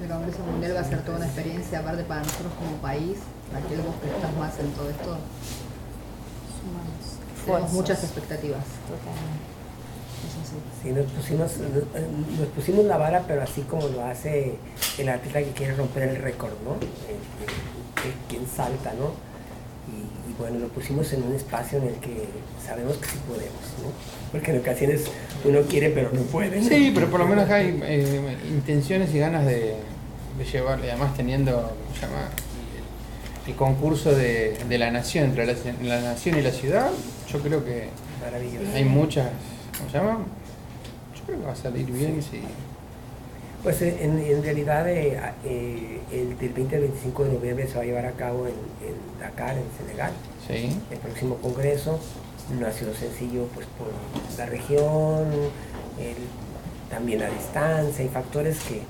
El Congreso Mundial va a ser toda una experiencia, aparte para nosotros como país, Raquel, vos que estás más en todo esto, tenemos muchas expectativas. Totalmente. Sí, nos pusimos la vara, pero así como lo hace el atleta que quiere romper el récord, ¿no? Quien salta, ¿no? Y bueno, lo pusimos en un espacio en el que sabemos que sí podemos, ¿no? Porque en ocasiones uno quiere pero no puede, ¿no? Sí, pero por lo menos hay intenciones y ganas de llevarle, además teniendo, ¿cómo se llama? El concurso de la nación, entre la nación y la ciudad, yo creo que Maravilloso. hay muchas, ¿cómo se llama? Yo creo que va a salir bien, sí. Pues en realidad el del 20 al 25 de noviembre se va a llevar a cabo en Dakar, en Senegal, Sí. el próximo congreso. No ha sido sencillo pues por la región, también la distancia y factores que,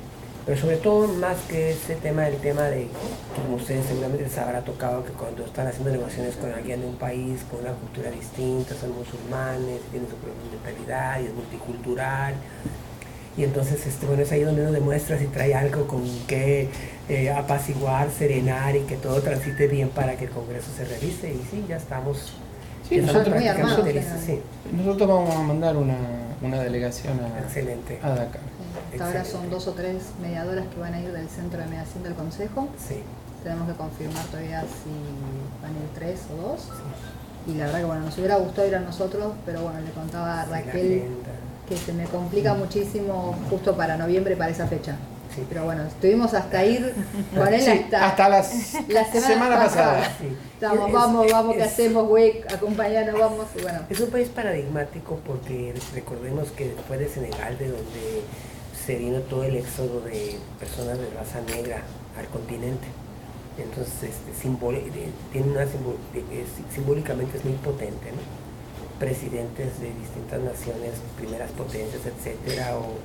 pero sobre todo más que ese tema, el tema de, como ustedes seguramente les habrá tocado, que cuando están haciendo negociaciones con alguien de un país con una cultura distinta, son musulmanes, tienen su propia mentalidad y es multicultural. Y entonces, bueno, es ahí donde uno demuestra si trae algo con que apaciguar, serenar y que todo transite bien para que el Congreso se realice. Y sí, ya estamos, Sí, ya estamos nosotros, muy armados, prácticamente listos. Sí, nosotros vamos a mandar una delegación excelente. a Dakar. Hasta ahora Excelente. son 2 o 3 mediadoras que van a ir del centro de mediación del Consejo. Sí, Tenemos que confirmar todavía si van a ir 3 o 2. Y la verdad que bueno, nos hubiera gustado ir a nosotros, pero bueno, le contaba a sí, la Raquel agenda. que se me complica muchísimo justo para noviembre, para esa fecha. Sí. Pero bueno, estuvimos hasta ir con él Sí, hasta la semana pasada. Sí. Estamos, Es- vamos, ¿qué es- hacemos, güey? Acompañarnos, vamos. Y bueno, Es un país paradigmático porque recordemos que después de Senegal, de donde se vino todo el éxodo de personas de raza negra al continente, entonces tiene una simbólicamente es muy potente, ¿no? Presidentes de distintas naciones, primeras potencias, etcétera, o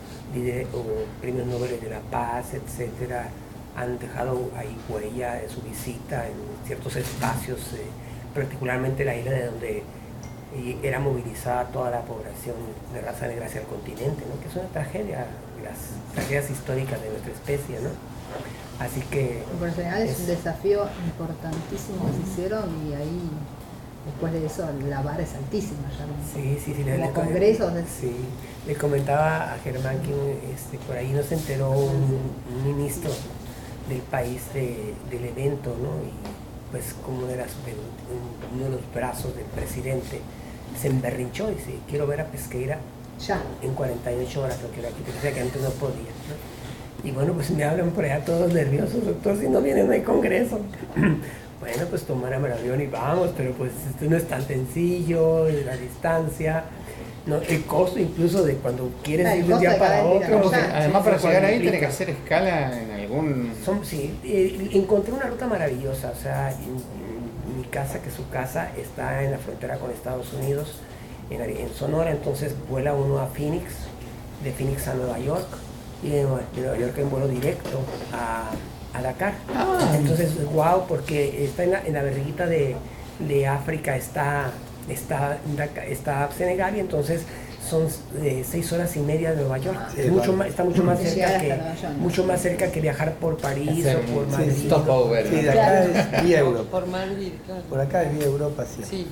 premios Nobel de la Paz, etcétera, han dejado ahí huella de su visita en ciertos espacios, particularmente la isla de donde era movilizada toda la población de raza negra hacia el continente, ¿no? Que es una tragedia, las tragedias históricas de nuestra especie, ¿no? Así que por lo general es un desafío importantísimo que se hicieron y ahí, después de eso, la vara es altísima ya. sí, Como congresos. Sí, le comentaba a Germán que por ahí nos enteró un ministro del país del evento, ¿no? Y pues como uno de los brazos del presidente se emberrinchó y dice, quiero ver a Pesqueira Ya. en 48 horas, lo quiero aquí, porque decía que antes no podía, ¿no? Y bueno, pues me hablan por allá todos nerviosos, doctor, si no viene no hay congreso. Bueno, pues tomáramos el avión y vamos, pero pues esto no es tan sencillo, la distancia, ¿no? El costo incluso de cuando quieres ir de un día para otro. Además, para llegar ahí tiene que hacer escala en algún... Encontré una ruta maravillosa, o sea, mi casa, que su casa está en la frontera con Estados Unidos, en Sonora, entonces vuela uno a Phoenix, de Phoenix a Nueva York, y de Nueva York en vuelo directo a Dakar. Entonces, wow, porque está en la barriguita de África, está Senegal, y entonces son 6 horas y media de Nueva York. Está mucho más cerca que viajar por París o por Madrid. Sí, stopover. Sí, de acá es vía Europa. Por Madrid, claro. Por acá es vía Europa, sí. Sí,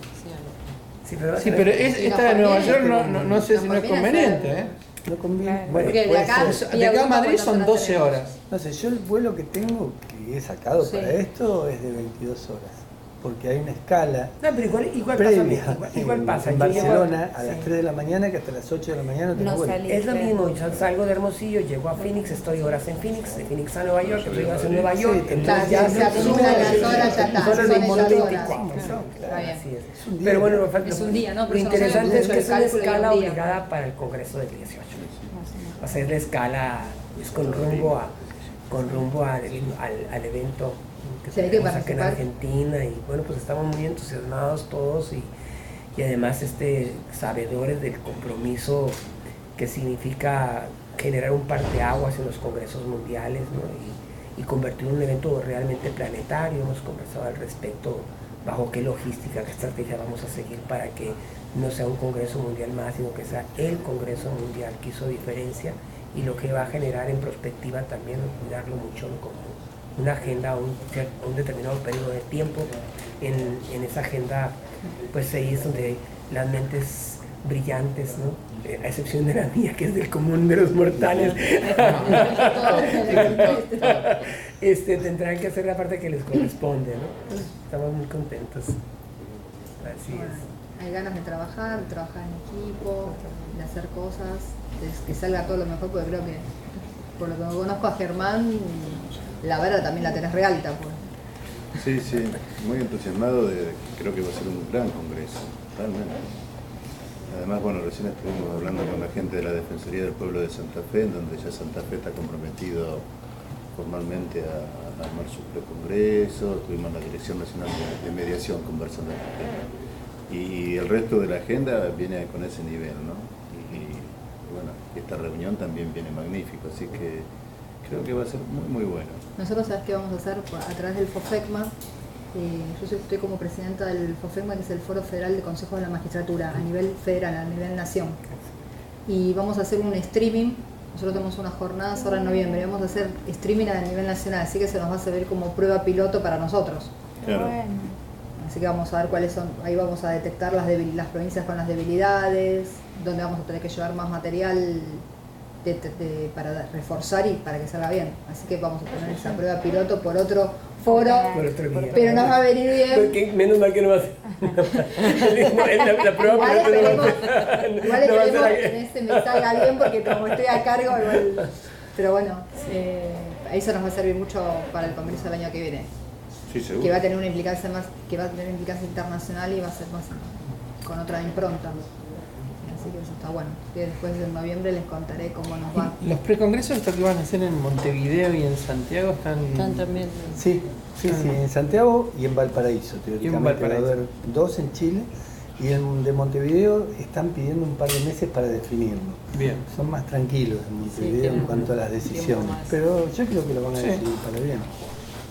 Sí, pero, Sí, pero esta de Nueva York no sé si no es conviene conveniente, hacer- ¿eh? No conviene. Claro. Bueno, Porque de puede acá, ser. De acá a Madrid son 12 horas. No sé, yo el vuelo que tengo, que he sacado Sí. para esto, es de 22 horas. Porque hay una escala no, pero igual previa pasa, igual pasa. en Yo llego Barcelona a sí. las 3 de la mañana que hasta las 8 de la mañana tengo No vuelo. salí. Es lo mismo, yo salgo de Hermosillo, llego a Phoenix, estoy horas en Phoenix, de Phoenix a Nueva York, estoy horas en Nueva York, Sí, entonces ya se se acumulan las horas, ya está, son son los esas horas. 24, Está bien. así es. Es un día. Pero bueno, Es un día, ¿no? Por lo eso nosotros interesante es hemos que hecho es una el cálculo de escala un día. obligada para el Congreso del 18. O sea, es la escala, es con rumbo al evento que Sí, hay que tenemos acá en participar. Argentina, y bueno, pues estamos muy entusiasmados todos y además sabedores del compromiso que significa generar un parteaguas en los congresos mundiales, ¿no? y convertir un evento realmente planetario. Hemos conversado al respecto, bajo qué logística, qué estrategia vamos a seguir para que no sea un congreso mundial más, sino que sea el congreso mundial que hizo diferencia y lo que va a generar en perspectiva también, cuidarlo mucho como una agenda, un determinado periodo de tiempo. En esa agenda, pues ahí es donde las mentes brillantes, ¿no? A excepción de la mía, que es del común de los mortales, tendrán que hacer la parte que les corresponde, ¿no? Estamos muy contentos. Así es. Hay ganas de trabajar en equipo, de hacer cosas, de que salga todo lo mejor, porque creo que, por lo que conozco a Germán, la verdad también la tenés realita, pues. Sí, sí, muy entusiasmado, creo que va a ser un gran congreso, realmente. Además, bueno, recién estuvimos hablando con la gente de la Defensoría del Pueblo de Santa Fe, en donde ya Santa Fe está comprometido formalmente a armar su precongreso, tuvimos la Dirección Nacional de Mediación conversando con el tema. Y el resto de la agenda viene con ese nivel, ¿no? Y bueno, esta reunión también viene magnífico, así que creo que va a ser muy, muy bueno. Nosotros, ¿sabes qué vamos a hacer? A través del FOFECMA, yo estoy como presidenta del FOFECMA, que es el Foro Federal de Consejos de la Magistratura, a nivel federal, a nivel nación. Y vamos a hacer un streaming, nosotros tenemos unas jornadas ahora en noviembre, vamos a hacer streaming a nivel nacional, así que se nos va a servir como prueba piloto para nosotros. Claro. Así que vamos a ver cuáles son, ahí vamos a detectar las provincias con las debilidades, donde vamos a tener que llevar más material para reforzar y para que salga bien. Así que vamos a poner esa prueba piloto por otro foro, pero nos va a venir bien. Porque menos mal que no va a ser. La prueba Igual piloto esperemos, no va a ser. que en este me salga bien, porque como estoy a cargo, igual. Pero bueno, eso nos va a servir mucho para el congreso del año que viene. Sí, seguro. Que va a tener una implicancia internacional y va a ser más con otra impronta. Así que eso está bueno. Que después de noviembre les contaré cómo nos va. Los precongresos estos que van a hacer en Montevideo y en Santiago están también. Sí, en Santiago y en Valparaíso, teóricamente. Va a haber 2 en Chile y en de Montevideo están pidiendo un par de meses para definirlo. bien. Son más tranquilos en Montevideo en cuanto a las decisiones, pero yo creo que lo van a decidir para bien.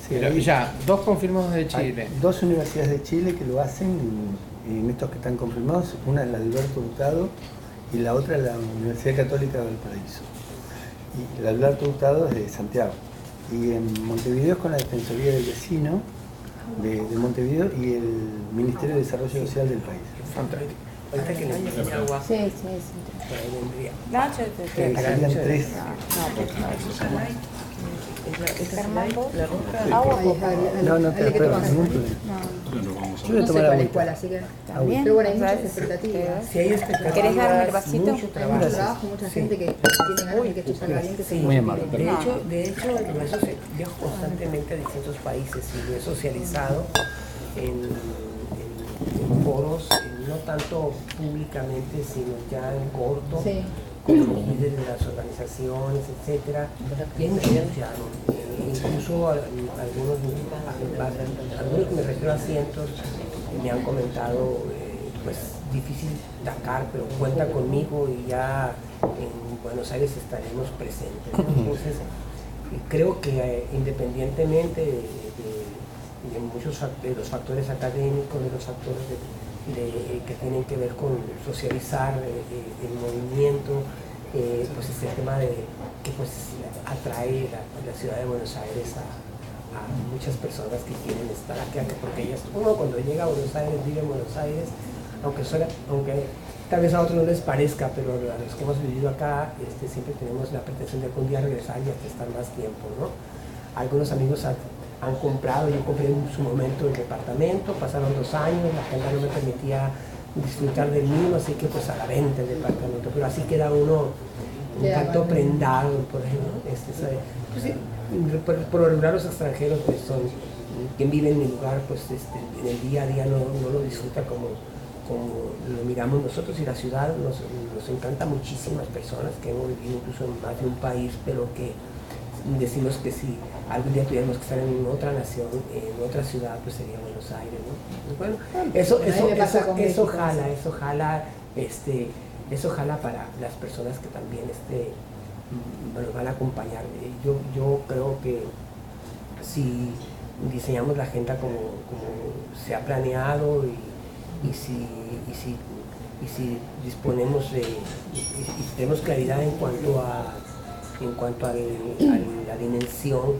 Sí, Pero ya, 2 confirmados de Chile. hay 2 universidades de Chile que lo hacen, en estos que están confirmados, una es la Alberto Hurtado y la otra es la Universidad Católica de Valparaíso. Y la Alberto Hurtado es de Santiago. Y en Montevideo es con la Defensoría del Vecino de Montevideo y el Ministerio de Desarrollo Social del país. Fantástico. Ahorita que le enseñe agua, Sí. por ahí vendría. Serían 3. Agua. No, pero ningún problema. Yo voy a No sé tomar para la agüita. escuela, así que. También. Pero bueno, hay muchas ¿sabes? expectativas. Si hay expectativas, ¿Querés darme el vasito? mucho Hay mucho trabajo. trabajo, mucha gente que tiene ganas de que esto salga bien, que se Muy amable. De hecho, eso se viajo constantemente a distintos países y lo he socializado en foros, no tanto públicamente, sino ya en corto, Sí. con los líderes de las organizaciones, etcétera. Y hay mucho entusiasmo. Incluso algunos me refiero a cientos, me han comentado, pues difícil Dakar, pero cuenta conmigo y ya en Buenos Aires estaremos presentes, ¿no? Entonces, creo que independientemente de muchos de los factores académicos, de los factores que tienen que ver con socializar el movimiento, pues es el tema de que pues atrae la ciudad de Buenos Aires a muchas personas que quieren estar acá, porque uno cuando llega a Buenos Aires, vive en Buenos Aires, aunque tal vez a otros no les parezca, pero a los que hemos vivido acá siempre tenemos la pretensión de algún día regresar y hasta estar más tiempo, ¿no? Algunos amigos han comprado, yo compré en su momento el departamento, pasaron 2 años, la agenda no me permitía disfrutar del mismo, así que pues a la venta el departamento, pero así queda uno un tanto prendado, por ejemplo, pues, sí, por lo regular los extranjeros pues son quien vive en mi lugar, pues en el día a día no lo disfruta como lo miramos nosotros, y la ciudad nos encanta muchísimas personas que hemos vivido incluso en más de un país, pero que decimos que si algún día tuviéramos que estar en otra nación, en otra ciudad, pues sería Buenos Aires, ¿no? Bueno, eso jala para las personas que también nos van a acompañar. Yo creo que si diseñamos la agenda como se ha planeado y si disponemos y tenemos claridad en cuanto a en cuanto a la dimensión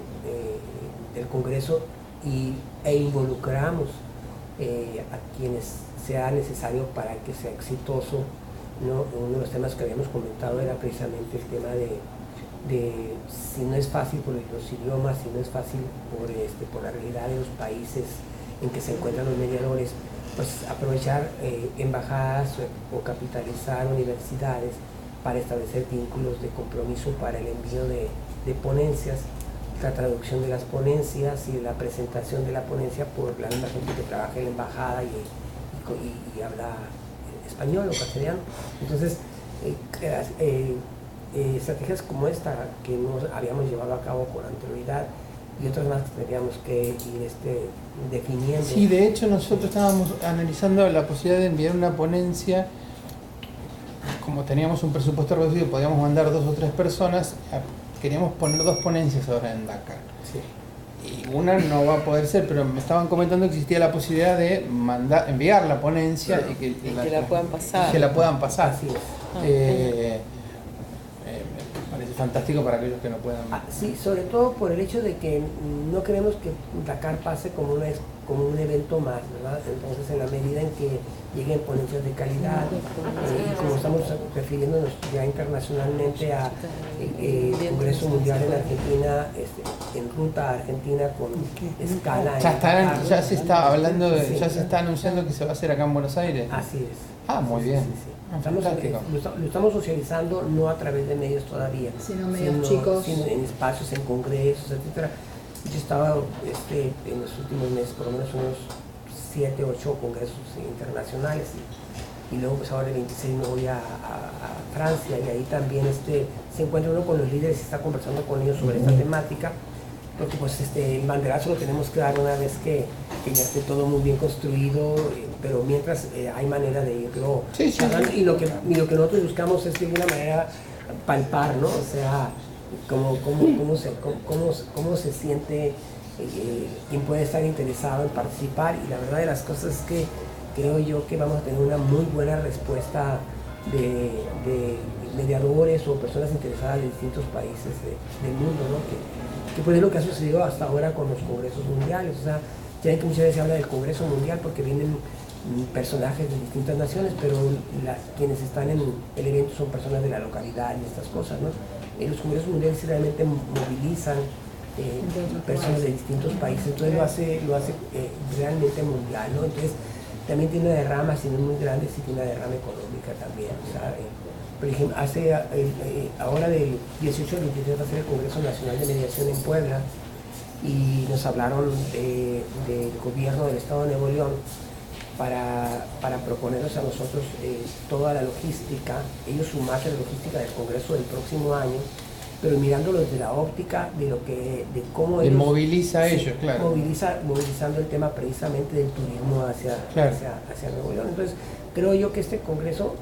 del Congreso e involucramos a quienes sea necesario para que sea exitoso, ¿no? Uno de los temas que habíamos comentado era precisamente el tema de si no es fácil por los idiomas, si no es fácil por la realidad de los países en que se encuentran los mediadores, pues aprovechar embajadas o capitalizar universidades para establecer vínculos de compromiso para el envío de ponencias, la traducción de las ponencias y la presentación de la ponencia por la misma gente que trabaja en la embajada y habla español o castellano. Entonces, estrategias como esta que no habíamos llevado a cabo con anterioridad y otras más que tendríamos que ir definiendo. Sí, de hecho nosotros estábamos analizando la posibilidad de enviar una ponencia. Como teníamos un presupuesto reducido, podíamos mandar 2 o 3 personas. Queríamos poner 2 ponencias ahora en Dakar. Sí. Y una no va a poder ser, pero me estaban comentando que existía la posibilidad de enviar la ponencia y que la puedan pasar. Que la puedan pasar. Así es. Me parece fantástico para aquellos que no puedan. Sí, sobre todo por el hecho de que no queremos que Dakar pase como un evento más, ¿verdad? Entonces, en la medida en que lleguen ponencias de calidad, como estamos refiriéndonos ya internacionalmente a Congreso Mundial en Argentina, en ruta a Argentina con escala Ya se está hablando, ya se está anunciando que se va a hacer acá en Buenos Aires. Así es. Muy bien. Sí. Lo estamos socializando no a través de medios todavía, sino medios chicos, sino en espacios, en congresos, etcétera. Yo he estado en los últimos meses por lo menos unos 7, 8 congresos internacionales y luego pues ahora el 26 me voy a Francia y ahí también se encuentra uno con los líderes y está conversando con ellos sobre esta temática, porque pues el banderazo lo tenemos que dar una vez que ya esté todo muy bien construido, pero mientras hay manera de irlo hablando, y lo que nosotros buscamos es de alguna manera palpar, ¿no? O sea, cómo se siente quien puede estar interesado en participar, y la verdad de las cosas es que creo yo que vamos a tener una muy buena respuesta de mediadores o personas interesadas de distintos países del mundo, ¿no? Que pues es lo que ha sucedido hasta ahora con los congresos mundiales. O sea, ya que muchas veces se habla del Congreso Mundial porque vienen personajes de distintas naciones, pero quienes están en el evento son personas de la localidad y estas cosas, ¿no? Los congresos mundiales realmente movilizan personas de distintos países, entonces lo hace realmente mundial, ¿no? Entonces también tiene una derrama, si no es muy grande, sí tiene una derrama económica también. O sea, por ejemplo, ahora del 18 al 23 va a ser el Congreso Nacional de Mediación en Puebla y nos hablaron del gobierno del Estado de Nuevo León para proponernos a nosotros toda la logística, ellos sumarse a la logística del Congreso del próximo año, pero mirándolo desde la óptica de cómo ellos moviliza a ellos, claro. Movilizando el tema precisamente del turismo hacia Nuevo León. Entonces, creo yo que este congreso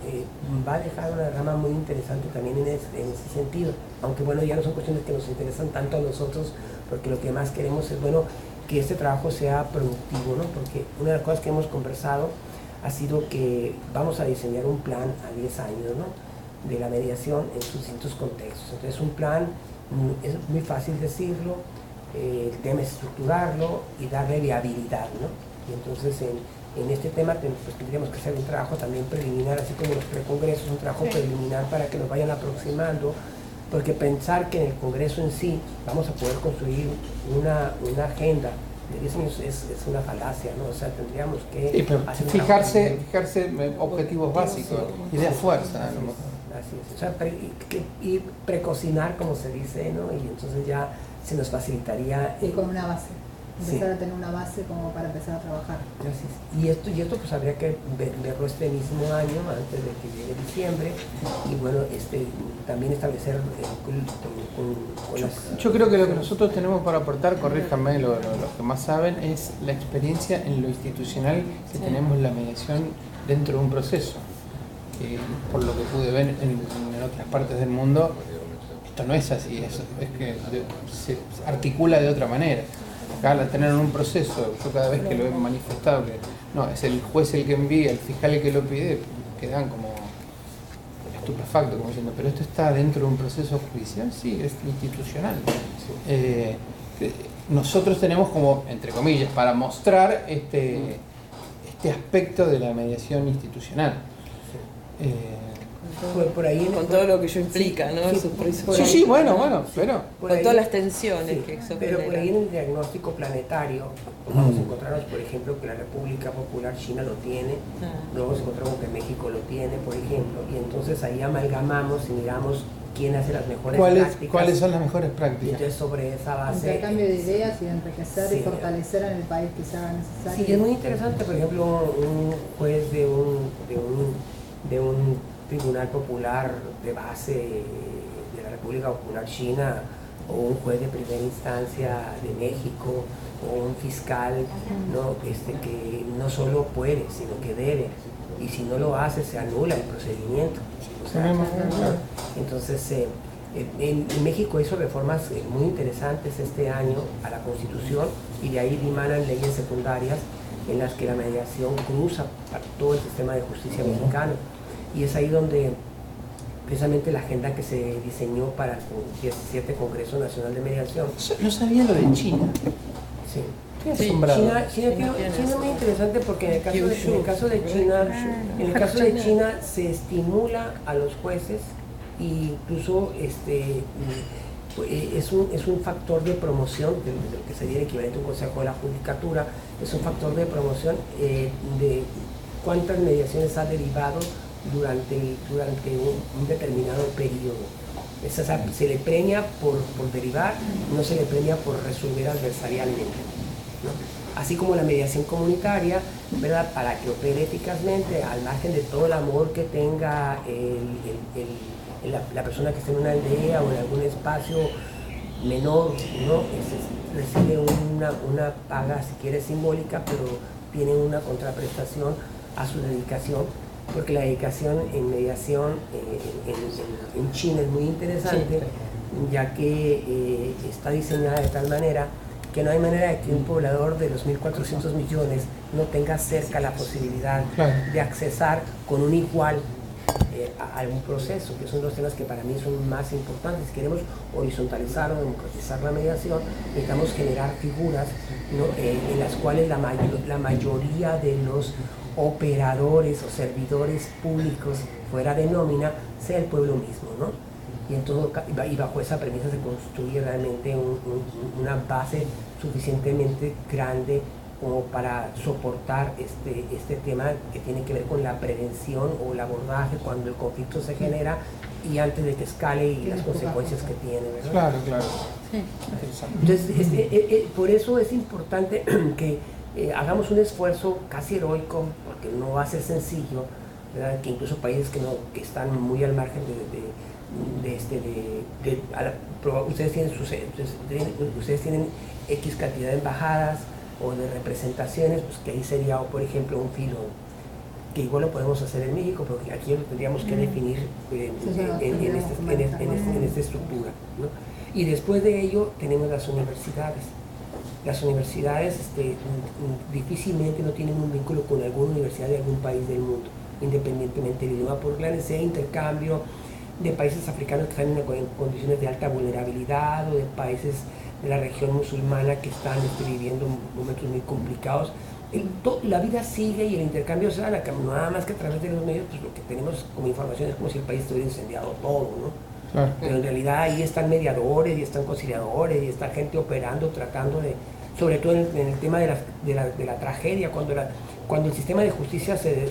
va a dejar una rama muy interesante también en ese sentido, aunque bueno, ya no son cuestiones que nos interesan tanto a nosotros, porque lo que más queremos es, bueno, que este trabajo sea productivo, ¿no? Porque una de las cosas que hemos conversado ha sido que vamos a diseñar un plan a 10 años, ¿no? De la mediación en sus distintos contextos. Entonces, un plan, es muy fácil decirlo, el tema es estructurarlo y darle viabilidad, ¿no? Y entonces, en este tema pues tendríamos que hacer un trabajo también preliminar, así como los precongresos, un trabajo preliminar para que nos vayan aproximando, porque pensar que en el congreso en sí vamos a poder construir una agenda de 10 años es una falacia, ¿no? O sea, tendríamos que fijarse objetivos básicos, ideas fuerza, a lo mejor. Así es, o sea, y precocinar, como se dice, ¿no? Y entonces ya se nos facilitaría. Y con una base. Empezar a tener una base como para empezar a trabajar. Y esto pues habría que verlo este mismo año, antes de que llegue diciembre, y bueno, también establecer Yo creo que lo que nosotros tenemos para aportar, corríjanme los que más saben, es la experiencia en lo institucional que tenemos en la mediación dentro de un proceso. Por lo que pude ver en otras partes del mundo, esto no es así, es que se articula de otra manera. Acá al tener un proceso, yo cada vez que lo he manifestado, que no, es el juez el que envía, el fiscal el que lo pide, quedan como estupefacto, como diciendo, pero esto está dentro de un proceso judicial, sí, es institucional. Nosotros tenemos como, entre comillas, para mostrar este aspecto de la mediación institucional. Por ahí con todo lo que ello implica, ¿no? Sí, bueno, pero... Con todas las tensiones que eso pero por genera. ahí en el diagnóstico planetario vamos a encontrarnos, por ejemplo, que la República Popular China lo tiene, luego nos encontramos que México lo tiene, por ejemplo, y entonces ahí amalgamamos y miramos quién hace las mejores prácticas. ¿Cuáles son las mejores Y prácticas? entonces sobre esa base... Intercambio de ideas y de enriquecer Sí. y fortalecer en el país que sea necesario. Sí, es muy interesante, por ejemplo, un juez de un tribunal popular de base de la República Popular China, o un juez de primera instancia de México, o un fiscal, ¿no? Que no solo puede, sino que debe, y si no lo hace se anula el procedimiento. O sea, entonces, en México hizo reformas muy interesantes este año a la Constitución, y de ahí dimanan leyes secundarias en las que la mediación cruza a todo el sistema de justicia mexicano. Y es ahí donde precisamente la agenda que se diseñó para el 17 Congreso Nacional de Mediación. No sabía lo de China. Sí. Estoy asombrado. China es muy interesante porque en el caso de China se estimula a los jueces, e incluso es un factor de promoción de lo que sería el equivalente a un consejo de la judicatura, es un factor de promoción de cuántas mediaciones ha derivado durante un determinado periodo. Se le premia por derivar, no se le premia por resolver adversarialmente, ¿no? Así como la mediación comunitaria, ¿verdad? Para que opere eficazmente, al margen de todo el amor que tenga la persona que esté en una aldea o en algún espacio menor, ¿no? Recibe una paga, si quiere, simbólica, pero tiene una contraprestación a su dedicación, porque la dedicación en mediación en China es muy interesante, ya que está diseñada de tal manera que no hay manera de que un poblador de los 1.400 millones no tenga cerca la posibilidad de accesar con un igual a algún proceso, que son los temas que para mí son más importantes. Si queremos horizontalizar o democratizar la mediación, necesitamos generar figuras, ¿no? En las cuales la mayoría de los operadores o servidores públicos fuera de nómina sea el pueblo mismo, ¿no? Y bajo esa premisa se construye realmente una base suficientemente grande como para soportar este tema que tiene que ver con la prevención o el abordaje cuando el conflicto se genera y antes de que escale y las consecuencias que tiene, ¿verdad? Claro. Sí. Entonces, por eso es importante que hagamos un esfuerzo casi heroico, porque no va a ser sencillo, ¿verdad? Que incluso países que están muy al margen ustedes tienen X cantidad de embajadas o de representaciones, pues que ahí sería, por ejemplo, un filón, que igual lo podemos hacer en México, pero aquí lo tendríamos que definir en esta estructura, ¿no? Y después de ello tenemos las universidades. Las universidades difícilmente no tienen un vínculo con alguna universidad de algún país del mundo, independientemente del idioma, por la necesidad de intercambio de países africanos que están en condiciones de alta vulnerabilidad, o de países de la región musulmana que están viviendo momentos muy complicados. La vida sigue y el intercambio se da, nada más que a través de los medios, pues lo que tenemos como información es como si el país estuviera incendiado todo, ¿no? Claro. Pero en realidad ahí están mediadores y están conciliadores y está gente operando, tratando de, sobre todo en el tema de la tragedia, cuando el sistema de justicia se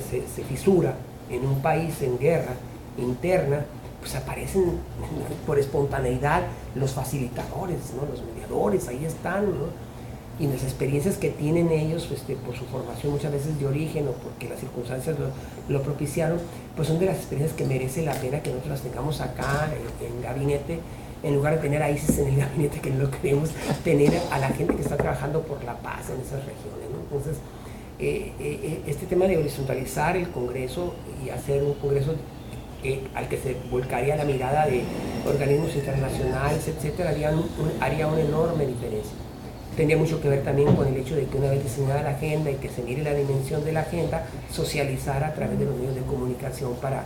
fisura en un país en guerra interna, pues aparecen por espontaneidad los facilitadores, ¿no? Los mediadores, ahí están, ¿no? Y las experiencias que tienen ellos, por su formación muchas veces de origen o porque las circunstancias lo propiciaron, pues son de las experiencias que merece la pena que nosotros las tengamos acá en gabinete, en lugar de tener a ISIS en el gabinete, que no lo queremos, tener a la gente que está trabajando por la paz en esas regiones, ¿no? Entonces, este tema de horizontalizar el Congreso y hacer un Congreso al que se volcaría la mirada de organismos internacionales, etcétera, haría una enorme diferencia. Tendría mucho que ver también con el hecho de que una vez diseñada la agenda y que se mire la dimensión de la agenda, socializar a través de los medios de comunicación para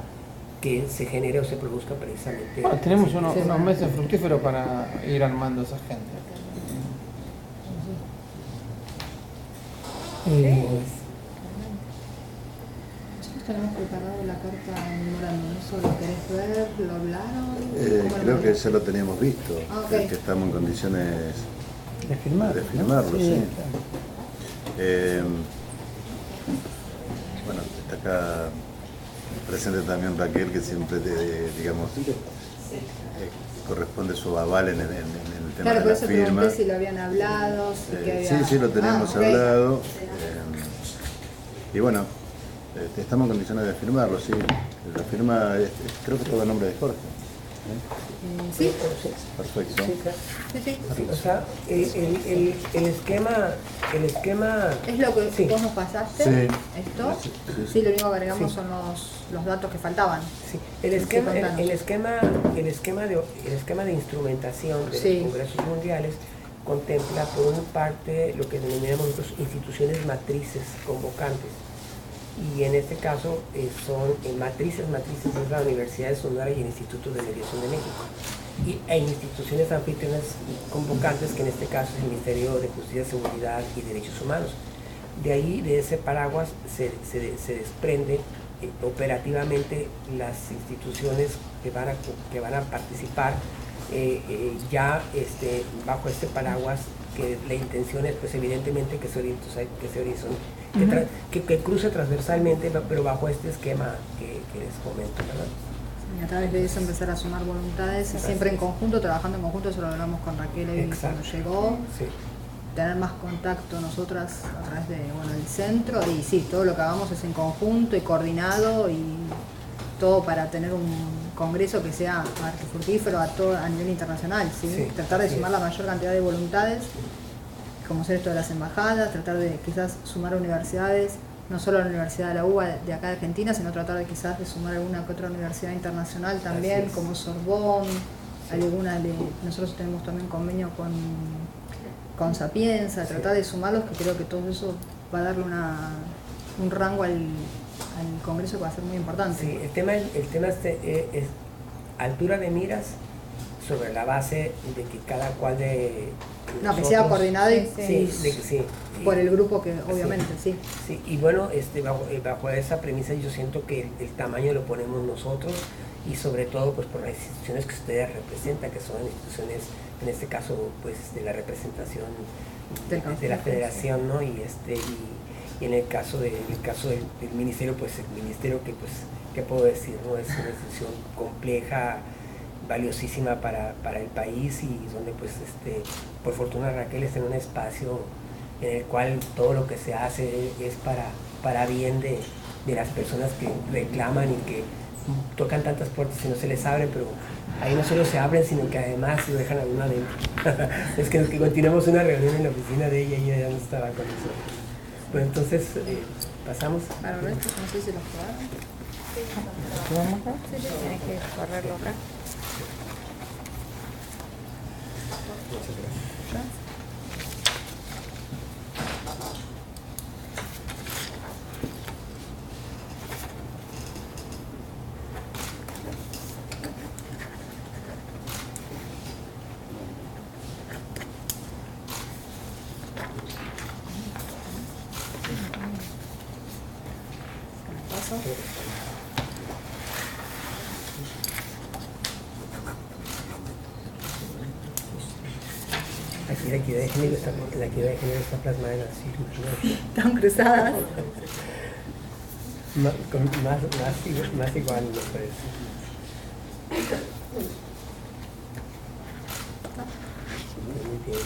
que se genere o se produzca precisamente. Bueno, tenemos unos meses fructíferos para ir armando esa agenda. Nosotros tenemos preparado la carta en memorándum, ¿eso lo querés ver? ¿Lo hablaron? Creo que ya lo teníamos visto, Ah, ok. que estamos en condiciones De firmar. de firmarlo, sí. Claro. Bueno, está acá presente también Raquel, que siempre, digamos, corresponde su aval en el tema Claro, de por la eso firma. pregunté si lo habían hablado, si que había... Sí, lo tenemos ok. hablado. Y bueno, estamos en condiciones de firmarlo, sí. La firma, creo que todo a nombre de Jorge. Sí, Perfecto. sí, sí. O sea, el esquema Es lo que sí. vos nos pasaste, Sí. esto. Sí. Sí, lo único que agregamos Sí. son los datos que faltaban. Sí, el esquema contanos. el esquema de instrumentación de Sí. los congresos mundiales contempla por una parte lo que denominamos nosotros instituciones matrices convocantes. Y en este caso son matrices es la Universidad de Sonora y el Instituto de Mediación de México. E instituciones anfitrionas convocantes, que en este caso es el Ministerio de Justicia, Seguridad y Derechos Humanos. De ahí, de ese paraguas, se desprende operativamente las instituciones que van a participar ya bajo este paraguas, que la intención es pues evidentemente que que cruce transversalmente, pero bajo este esquema que les comento, ¿verdad? Y a través de eso empezar a sumar voluntades, siempre en conjunto, trabajando en conjunto, eso lo hablamos con Raquel Evy cuando llegó. Sí. Tener más contacto nosotras a través de el centro, y sí, todo lo que hagamos es en conjunto y coordinado, y todo para tener un congreso que sea fructífero a nivel internacional, ¿sí? Sí, Tratar de así sumar es. la mayor cantidad de voluntades, como ser esto de las embajadas, tratar de quizás sumar universidades, no solo la Universidad de la UBA de acá de Argentina, sino tratar de quizás de sumar alguna que otra universidad internacional también, Así es. como Sorbonne, nosotros tenemos también convenio con Sapienza, tratar de sumarlos, que creo que todo eso va a darle un rango al Congreso que va a ser muy importante. Sí, el tema es altura de miras sobre la base de que cada cual de No, que sea coordinado y sí, por el grupo que obviamente, sí. Sí, y bueno, bajo esa premisa yo siento que el tamaño lo ponemos nosotros, y sobre todo pues por las instituciones que ustedes representan, que son instituciones, en este caso pues de la representación de la federación, ¿no? Y en el caso del ministerio, pues el ministerio que pues, ¿qué puedo decir? ¿No? Es una institución compleja, valiosísima para el país, y donde pues por fortuna Raquel está en un espacio en el cual todo lo que se hace es para bien de las personas que reclaman y que tocan tantas puertas y no se les abren, pero ahí no solo se abren, sino que además se dejan a uno adentro. Es que continuamos una reunión en la oficina de ella y ella ya no estaba con nosotros. Pues entonces pasamos. Para el resto, no sé si los probaron. ¿Vamos acá? Sí, tienes que correrlo acá. La equidad de género está plasmada en las firmas, ¿no? Están cruzadas. Más igual, me parece. Muy bien.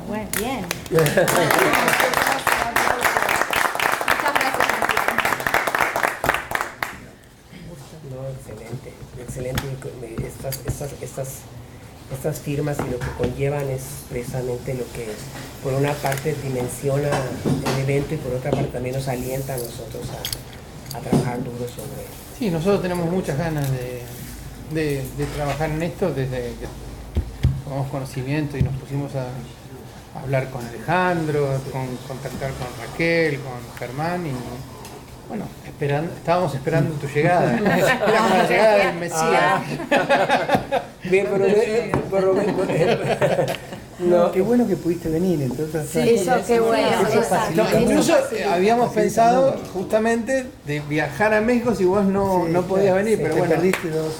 Bueno, bien. Muchas gracias. No, excelente. Estas firmas y lo que conllevan es precisamente lo que por una parte dimensiona el evento, y por otra parte también nos alienta a nosotros a trabajar duro sobre él. Sí, nosotros tenemos muchas ganas de trabajar en esto desde que tomamos conocimiento y nos pusimos a hablar con Alejandro, contactar con Raquel, con Germán, Bueno, estábamos esperando tu llegada. Era como la llegada del Mesías. Bien, pero No, qué bueno que pudiste venir, entonces. Eso, qué bueno. Eso facilita No, incluso mucho. habíamos pensado justamente de viajar a México si vos no podías venir, Sí, pero te bueno. perdiste dos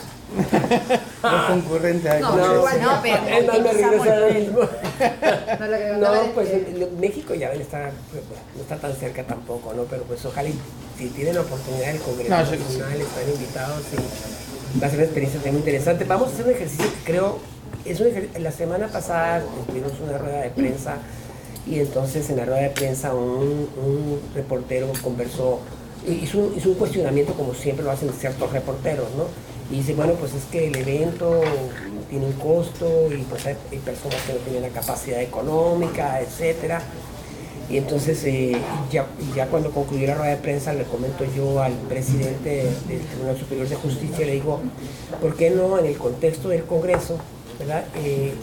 concurrentes al No, Congreso. igual No, pero es más, me regreso a lo mismo. No, lo que No, contaba es pues que- México ya ven, no está tan cerca tampoco, ¿no? Pero pues ojalá si tienen la oportunidad del Congreso No, yo- Nacional, están invitados y va a ser una experiencia muy interesante. Vamos a hacer un ejercicio que creo, la semana pasada tuvimos una rueda de prensa y entonces en la rueda de prensa un reportero conversó, hizo un cuestionamiento como siempre lo hacen ciertos reporteros, ¿no? Y dice, bueno, pues es que el evento tiene un costo y pues hay personas que no tienen la capacidad económica, etcétera. Y entonces ya cuando concluyó la rueda de prensa le comento yo al presidente del Tribunal Superior de Justicia, le digo, ¿por qué no en el contexto del Congreso, ¿verdad?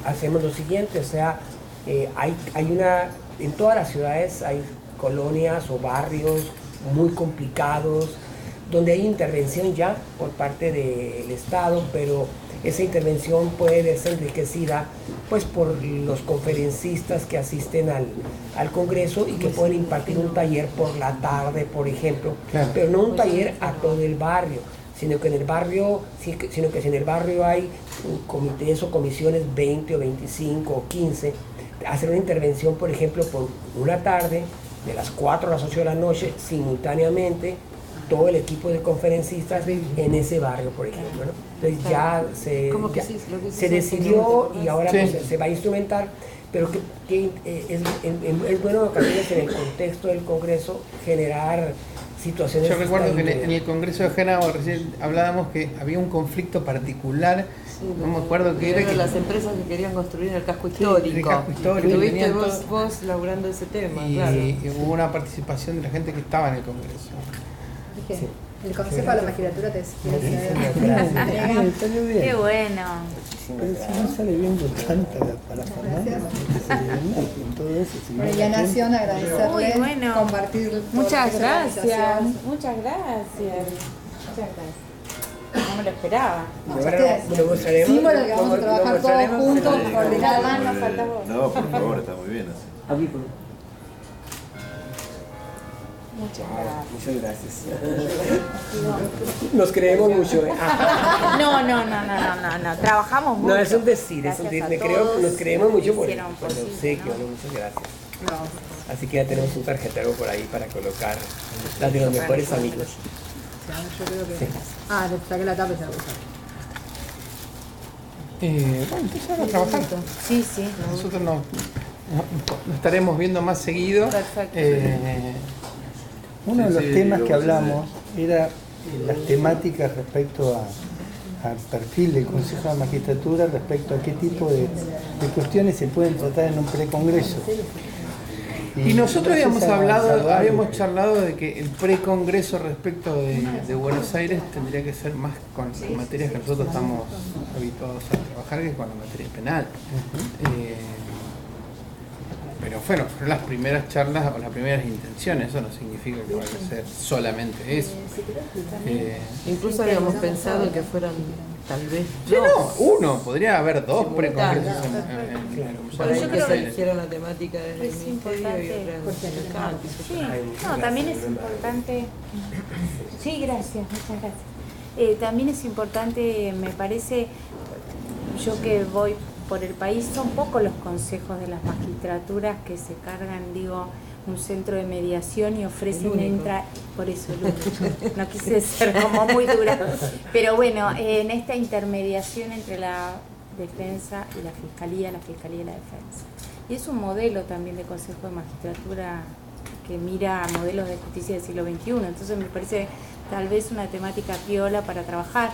Hacemos lo siguiente? O sea, en todas las ciudades hay colonias o barrios muy complicados, donde hay intervención ya por parte del Estado, pero esa intervención puede ser enriquecida pues por los conferencistas que asisten al Congreso y que pueden impartir un taller por la tarde, por ejemplo, Claro. pero no un taller a todo el barrio, sino que en el barrio hay comités o comisiones 20 o 25 o 15, hacer una intervención, por ejemplo, por una tarde, de las 4 a las 8 de la noche, simultáneamente, todo el equipo de conferencistas en ese barrio, por ejemplo, ¿no? Entonces ya se decidió y ahora Sí. pues, se va a instrumentar, pero que es bueno en ocasiones en el contexto del Congreso generar situaciones. Yo recuerdo que en fiscales. el Congreso de Génova recién hablábamos que había un conflicto particular. No me acuerdo qué era. Eran Que las empresas que querían construir en el casco histórico. el casco histórico, Estuviste tenían todo. vos laburando ese tema, y claro. hubo una participación de la gente que estaba en el Congreso. Dije, Sí. el Consejo de la Magistratura te Bien, salió bien. Qué bueno. Pero si no sale bien con tanta parafernalia, no te sale bien nada, con todo eso. si no Bueno, y la a gente- Nación agradecerle, Muy bueno. compartir todo Muchas lo que es la gracias. organización. Muchas gracias. Muchas gracias. No me lo esperaba. No, Y ya ahora ustedes, lo mostraremos, símbolo que vamos a lo trabajar todos mostraremos, juntos, pero- coordinar. no falta vos. No, por favor, está muy bien así. Aquí, por Muchas gracias. Muchas gracias. Nos creemos mucho. No. Trabajamos mucho. No, es un decir, Gracias a nos todos creemos mucho por hicieron el posible, obsequio, ¿no? ¿no? Muchas gracias. No, Así que ya tenemos un tarjetero por ahí para colocar las de los mejores amigos. yo creo que... Ah, le saqué la tapa y se la puse. Bueno, entonces ahora a trabajar. Sí. Nosotros nos estaremos viendo más seguido. Perfecto. Uno de los Sí, temas lo que vamos a hablamos era las temáticas respecto al perfil del Consejo de la Magistratura, respecto a qué tipo de cuestiones se pueden tratar en un precongreso. Y nosotros habíamos esa saludable. habíamos charlado de que el precongreso respecto de Buenos Aires tendría que ser más con materias que nosotros estamos habituados a trabajar que con la materia penal. Pero fueron las primeras charlas o las primeras intenciones, eso no significa que vaya a ser solamente eso. Incluso habíamos pensado que fueran tal vez Sí, dos. no, uno, podría haber dos precongresos en Por ahí Yo que creo se que eligiera la temática desde es el ministerio y importante. otra en el campus. Sí, Ay, muchas no, gracias. también es importante. Sí, gracias, muchas gracias. También es importante, me parece, yo que voy por el país, son pocos los consejos de las magistraturas que se cargan, digo, un centro de mediación y ofrecen por eso el único. No quise ser como muy dura, pero bueno, en esta intermediación entre la defensa y la fiscalía y la defensa. Y es un modelo también de consejo de magistratura que mira a modelos de justicia del siglo XXI, entonces me parece tal vez una temática piola para trabajar.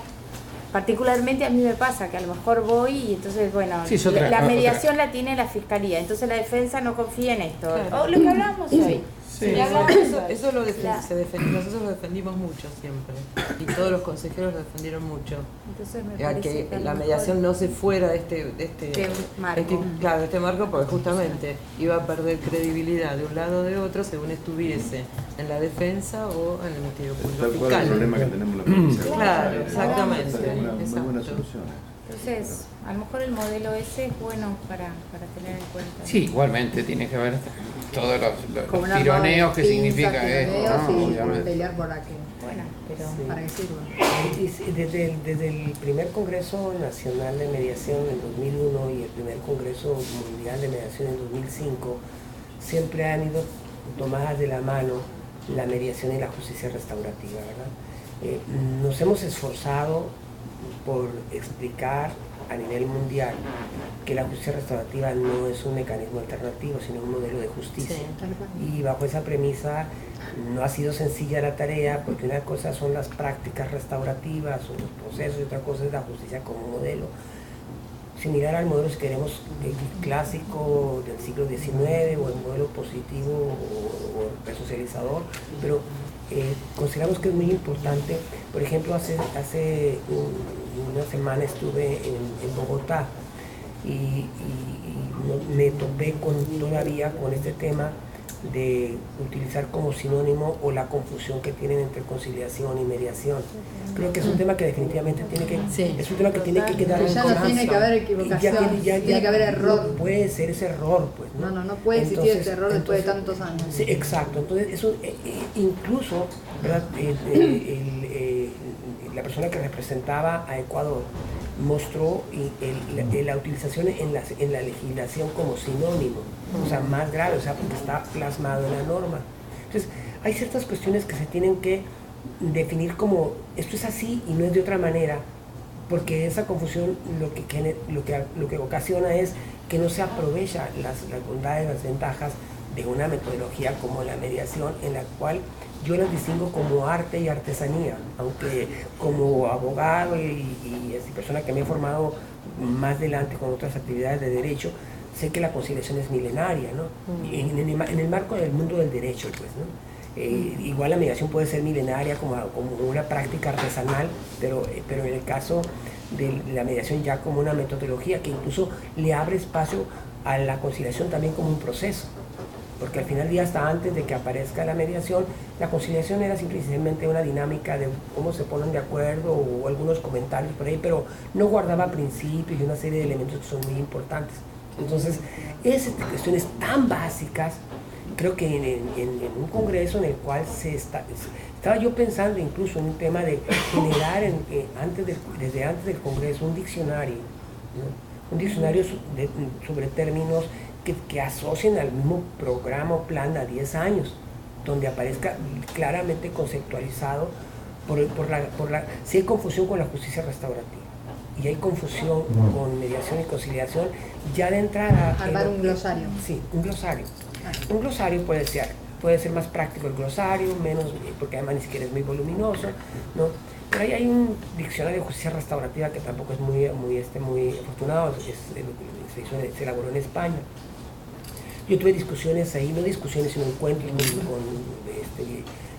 Particularmente a mí me pasa que a lo mejor voy y entonces, bueno, Sí, es otra- la otra. mediación la tiene la fiscalía, entonces la defensa no confía en esto. Claro. O lo que hablábamos hoy. Sí. Si hablamos de Eso lo La- se defendió, nosotros lo defendimos mucho siempre. Y todos los consejeros lo defendieron mucho. Entonces me Era parece que a lo la mejor mediación no se fuera de este marco. claro, de este marco, porque justamente iba a perder credibilidad de un lado o de otro según estuviese en la defensa o en el Ministerio Es Público tal cual el Fiscal. problema que tenemos la policía. Claro, exactamente, Una muy buena exacto. solución. Entonces, a lo mejor el modelo ese es bueno para tener en cuenta. Sí, igualmente tiene que ver todos los Como una tironeos que pinza, significa esto, tironeos ¿no? y Obviamente. pelear por aquí, Bueno, pero Sí. para que sirva. Y desde el primer Congreso Nacional de Mediación en 2001 y el primer Congreso Mundial de Mediación en 2005, siempre han ido tomadas de la mano la mediación y la justicia restaurativa, ¿verdad? Nos hemos esforzado por explicar a nivel mundial que la justicia restaurativa no es un mecanismo alternativo, sino un modelo de justicia. Sí. Tal cual. Y bajo esa premisa no ha sido sencilla la tarea, porque una cosa son las prácticas restaurativas o los procesos y otra cosa es la justicia como modelo. Similar al modelo, si queremos, el clásico del siglo XIX o el modelo positivo o resocializador, pero consideramos que es muy importante. Por ejemplo, hace una semana estuve en Bogotá y me topé todavía con este tema de utilizar como sinónimo o la confusión que tienen entre conciliación y mediación. Creo que es un tema que definitivamente tiene que, Sí. es un tema que tiene que quedar en Ya no tiene que haber y equivocación, tiene que haber error. No puede ser ese error, pues, ¿no? No puede existir Entonces- este error después de entonces- tantos años. Sí, exacto. Entonces, eso, incluso, ¿verdad? La persona que representaba a Ecuador mostró la utilización en la legislación como sinónimo, o sea, más grave, o sea, porque está plasmado en la norma. Entonces, hay ciertas cuestiones que se tienen que definir como esto es así y no es de otra manera, porque esa confusión lo que ocasiona es que no se aprovecha las bondades, las ventajas de una metodología como la mediación, en la cual yo las distingo como arte y artesanía, aunque como abogado y persona que me he formado más adelante con otras actividades de derecho, sé que la conciliación es milenaria, ¿no? En el marco del mundo del derecho, pues, ¿no? Igual la mediación puede ser milenaria como una práctica artesanal, pero en el caso de la mediación ya como una metodología que incluso le abre espacio a la conciliación también como un proceso, porque al final del día, hasta antes de que aparezca la mediación, la conciliación era simplemente una dinámica de cómo se ponen de acuerdo o algunos comentarios por ahí, pero no guardaba principios y una serie de elementos que son muy importantes. Entonces, esas cuestiones tan básicas, creo que en un congreso en el cual estaba yo pensando incluso en un tema de generar desde antes del congreso un diccionario, ¿no? Un diccionario sobre términos que asocien al mismo programa o plan a 10 años, donde aparezca claramente conceptualizado si hay confusión con la justicia restaurativa y hay confusión con mediación y conciliación, ya de entrada... Armar un glosario. Sí, un glosario. Un glosario puede ser más práctico el glosario, menos, porque además ni siquiera es muy voluminoso, ¿no? Pero ahí hay un diccionario de justicia restaurativa que tampoco es muy afortunado, se elaboró en España. Yo tuve discusiones ahí, no discusiones, sino encuentros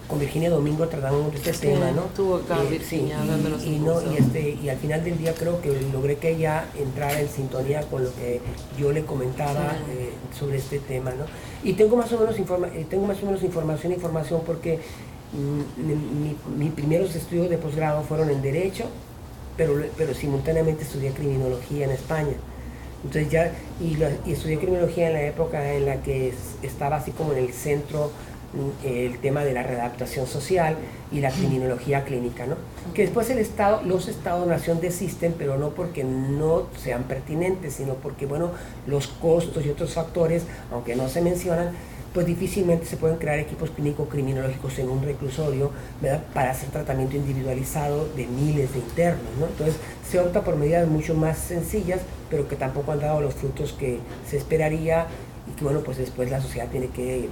con Virginia Domingo tratamos de este tema, ¿no? Estuvo acá Virginia dándonos un curso. Y al final del día creo que logré que ella entrara en sintonía con lo que yo le comentaba sobre este tema, ¿no? Y tengo más o menos información porque mis primeros estudios de posgrado fueron en Derecho, pero simultáneamente estudié Criminología en España. Entonces y estudié Criminología en la época en la que estaba así como en el centro el tema de la readaptación social y la criminología clínica, ¿no? Que después los estados-nación desisten, pero no porque no sean pertinentes, sino porque, bueno, los costos y otros factores, aunque no se mencionan, pues difícilmente se pueden crear equipos clínico-criminológicos en un reclusorio, ¿verdad?, para hacer tratamiento individualizado de miles de internos, ¿no? Entonces se opta por medidas mucho más sencillas, pero que tampoco han dado los frutos que se esperaría y que, bueno, pues después la sociedad tiene que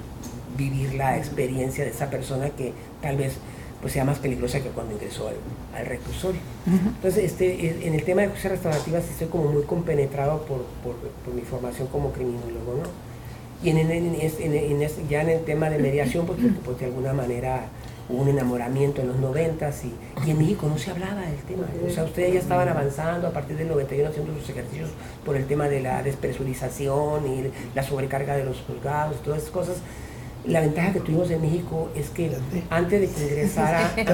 vivir la experiencia de esa persona que tal vez pues sea más peligrosa que cuando ingresó al reclusorio. Entonces, en el tema de justicia restaurativa sí estoy como muy compenetrado por mi formación como criminólogo, ¿no? Y ya en el tema de mediación, pues de alguna manera hubo un enamoramiento en los 90s y en México no se hablaba del tema. O sea, ustedes ya estaban avanzando a partir del 91 haciendo sus ejercicios por el tema de la despresurización y la sobrecarga de los juzgados, todas esas cosas. La ventaja que tuvimos en México es que antes de que ingresara... Yo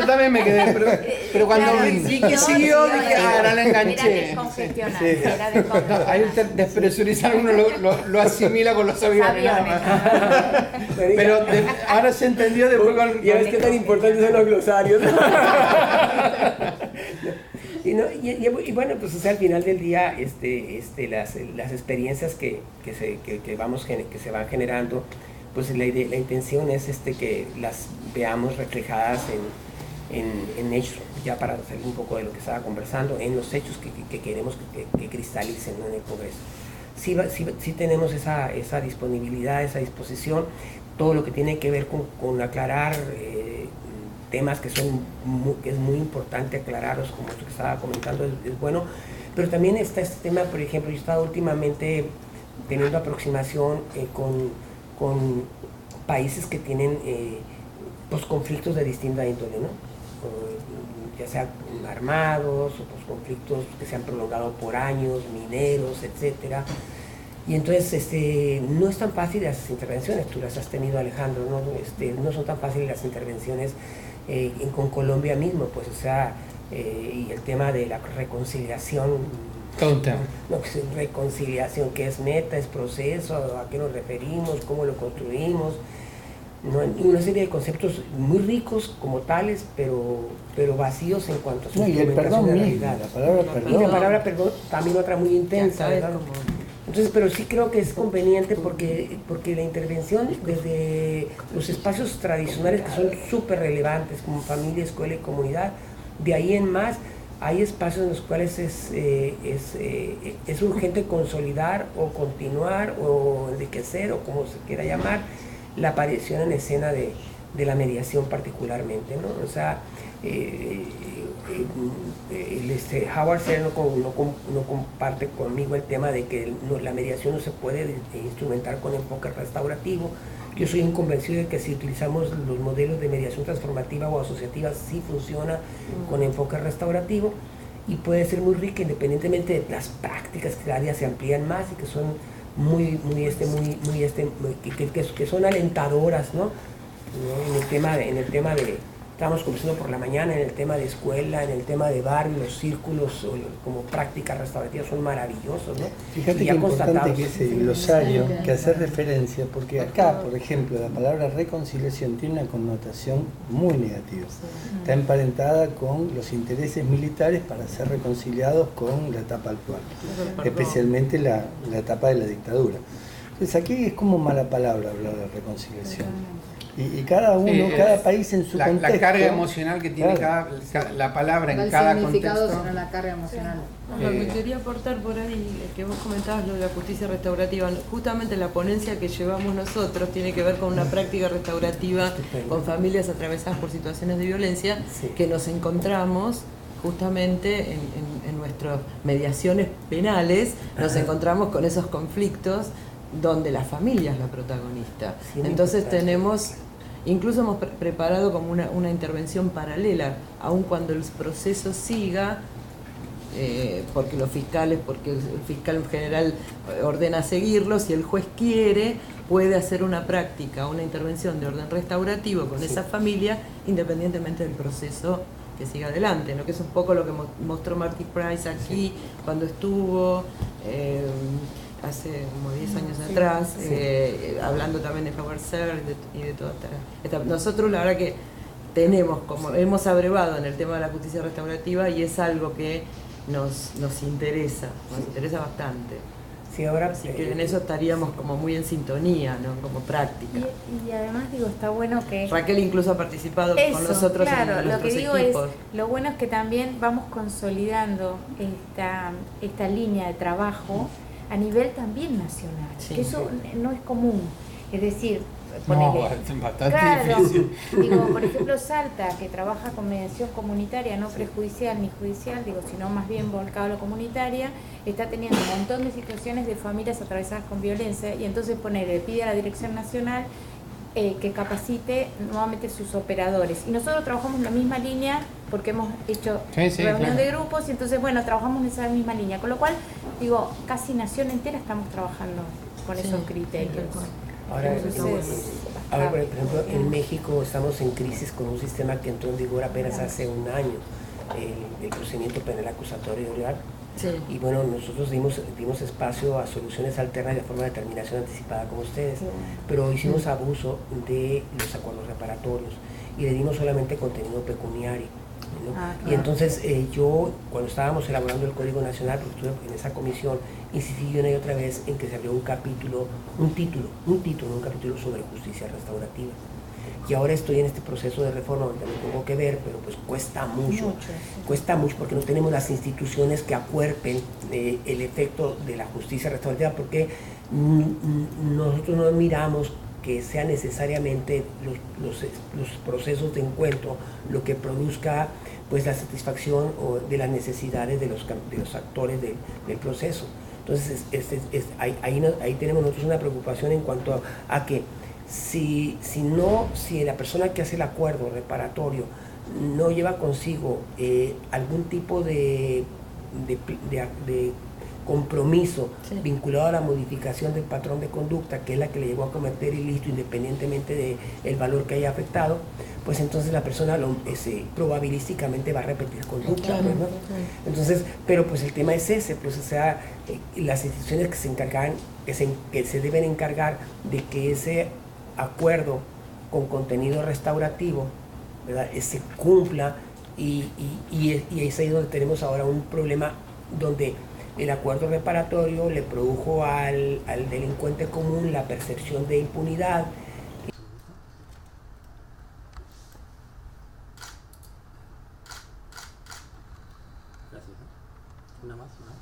también me quedé, pero cuando vi que siguió, dije, ahora la enganché. Era descongestionar. Ahí despresurizar uno lo asimila con los aviones. Pero ahora se entendió después con... Ya ves qué tan importantes son los glosarios. Y bueno, pues o sea, al final del día las experiencias que se van generando, pues la intención es que las veamos reflejadas en hechos, ya para salir un poco de lo que estaba conversando, en los hechos que queremos que cristalicen, ¿no?, en el Congreso. Sí tenemos esa disponibilidad, esa disposición, todo lo que tiene que ver con aclarar temas que es muy importante aclararlos, como esto que estaba comentando, es bueno, pero también está este tema, por ejemplo, yo he estado últimamente teniendo aproximación con países que tienen pues, conflictos de distinta índole, ¿no? Ya sea armados o pues, conflictos que se han prolongado por años, mineros, etcétera. Y entonces no es tan fácil las intervenciones, tú las has tenido, Alejandro, no son tan fáciles las intervenciones con Colombia mismo, pues, o sea, y el tema de la reconciliación. No, reconciliación, ¿qué es meta? ¿Es proceso? ¿A qué nos referimos? ¿Cómo lo construimos? ¿No? Una serie de conceptos muy ricos como tales, pero vacíos en cuanto a su implementación de la realidad. palabra perdón. Y la palabra perdón también otra muy intensa, ¿verdad? Entonces, pero sí creo que es conveniente porque la intervención desde los espacios tradicionales que son súper relevantes, como familia, escuela y comunidad, de ahí en más hay espacios en los cuales es urgente consolidar o continuar o enriquecer o como se quiera llamar la aparición en escena de la mediación particularmente, ¿no? O sea, Howard Stern no comparte conmigo el tema de que la mediación no se puede instrumentar con enfoque restaurativo. Yo soy un convencido de que si utilizamos los modelos de mediación transformativa o asociativa sí funciona con enfoque restaurativo y puede ser muy rica independientemente de las prácticas que cada día se amplían más y que son que son alentadoras, ¿no? En el tema de estábamos conversando por la mañana, en el tema de escuela, en el tema de barrio, los círculos como prácticas restaurativas son maravillosos, ¿no? Fíjate qué importante que es el glosario, que hace referencia, porque acá, por ejemplo, la palabra reconciliación tiene una connotación muy negativa. Está emparentada con los intereses militares para ser reconciliados con la etapa actual, especialmente la etapa de la dictadura. Entonces aquí es como mala palabra hablar de reconciliación. Y cada uno, cada país en su contexto. La carga emocional que tiene la palabra en cada significado, contexto. sino la carga emocional. Lo que quería aportar por ahí, que vos comentabas lo de la justicia restaurativa, justamente la ponencia que llevamos nosotros tiene que ver con una práctica restaurativa con familias atravesadas por situaciones de violencia, que nos encontramos justamente en nuestras mediaciones penales, nos encontramos con esos conflictos donde la familia es la protagonista. Entonces tenemos... Incluso hemos preparado como una intervención paralela, aun cuando el proceso siga, porque el fiscal en general ordena seguirlo, si el juez quiere, puede hacer una práctica, una intervención de orden restaurativo con esa familia, independientemente del proceso que siga adelante, ¿no? Que es un poco lo que mostró Marty Price aquí cuando estuvo... hace como 10 años atrás, hablando también de Howard Stern y de toda esta... Nosotros la verdad que hemos abrevado en el tema de la justicia restaurativa y es algo que nos interesa bastante. Sí, ahora, así que en eso estaríamos como muy en sintonía, ¿no? Como práctica. Y además digo, está bueno que... Raquel incluso ha participado con nosotros en nuestros equipos. Lo bueno es que también vamos consolidando esta línea de trabajo a nivel también nacional, que eso no es común. Es decir, No, ponele- bastante Claro, difícil. digo, por ejemplo, Salta, que trabaja con mediación comunitaria, no prejudicial ni judicial, digo, sino más bien volcado a lo comunitaria, está teniendo un montón de situaciones de familias atravesadas con violencia, y entonces pide a la Dirección Nacional que capacite nuevamente sus operadores. Y nosotros trabajamos en la misma línea porque hemos hecho Sí, reunión claro. de grupos, y entonces, bueno, trabajamos en esa misma línea. Con lo cual, digo, casi nación entera estamos trabajando con Sí, esos criterios. tal cual. Ahora, Entonces, ahora, por ejemplo, en México estamos en crisis con un sistema que entró en vigor apenas hace un año, el procedimiento penal acusatorio oral. Sí. Y bueno, nosotros dimos espacio a soluciones alternas de forma de determinación anticipada como ustedes, pero hicimos abuso de los acuerdos reparatorios y le dimos solamente contenido pecuniario, ¿no? Ah, Y claro. entonces yo, cuando estábamos elaborando el Código Nacional, porque estuve en esa comisión, insistí una y otra vez en que se abrió un capítulo, un capítulo sobre justicia restaurativa. Y ahora estoy en este proceso de reforma donde me tengo que ver, pero pues cuesta mucho. Cuesta mucho porque no tenemos las instituciones que acuerpen el efecto de la justicia restaurativa, porque nosotros no miramos que sean necesariamente los procesos de encuentro lo que produzca pues la satisfacción de las necesidades de los actores del proceso. Entonces ahí tenemos nosotros una preocupación en cuanto a que si la persona que hace el acuerdo reparatorio no lleva consigo algún tipo de compromiso vinculado a la modificación del patrón de conducta, que es la que le llevó a cometer ilícito independientemente del valor que haya afectado, pues entonces la persona probabilísticamente va a repetir conducta. Claro, pues, ¿no? claro. Entonces, pero pues el tema es ese, pues o sea, las instituciones que se encargan, que se deben encargar de que ese acuerdo con contenido restaurativo, ¿verdad?, se cumpla, y es ahí donde tenemos ahora un problema donde el acuerdo reparatorio le produjo al delincuente común la percepción de impunidad. Gracias. Una más, una más.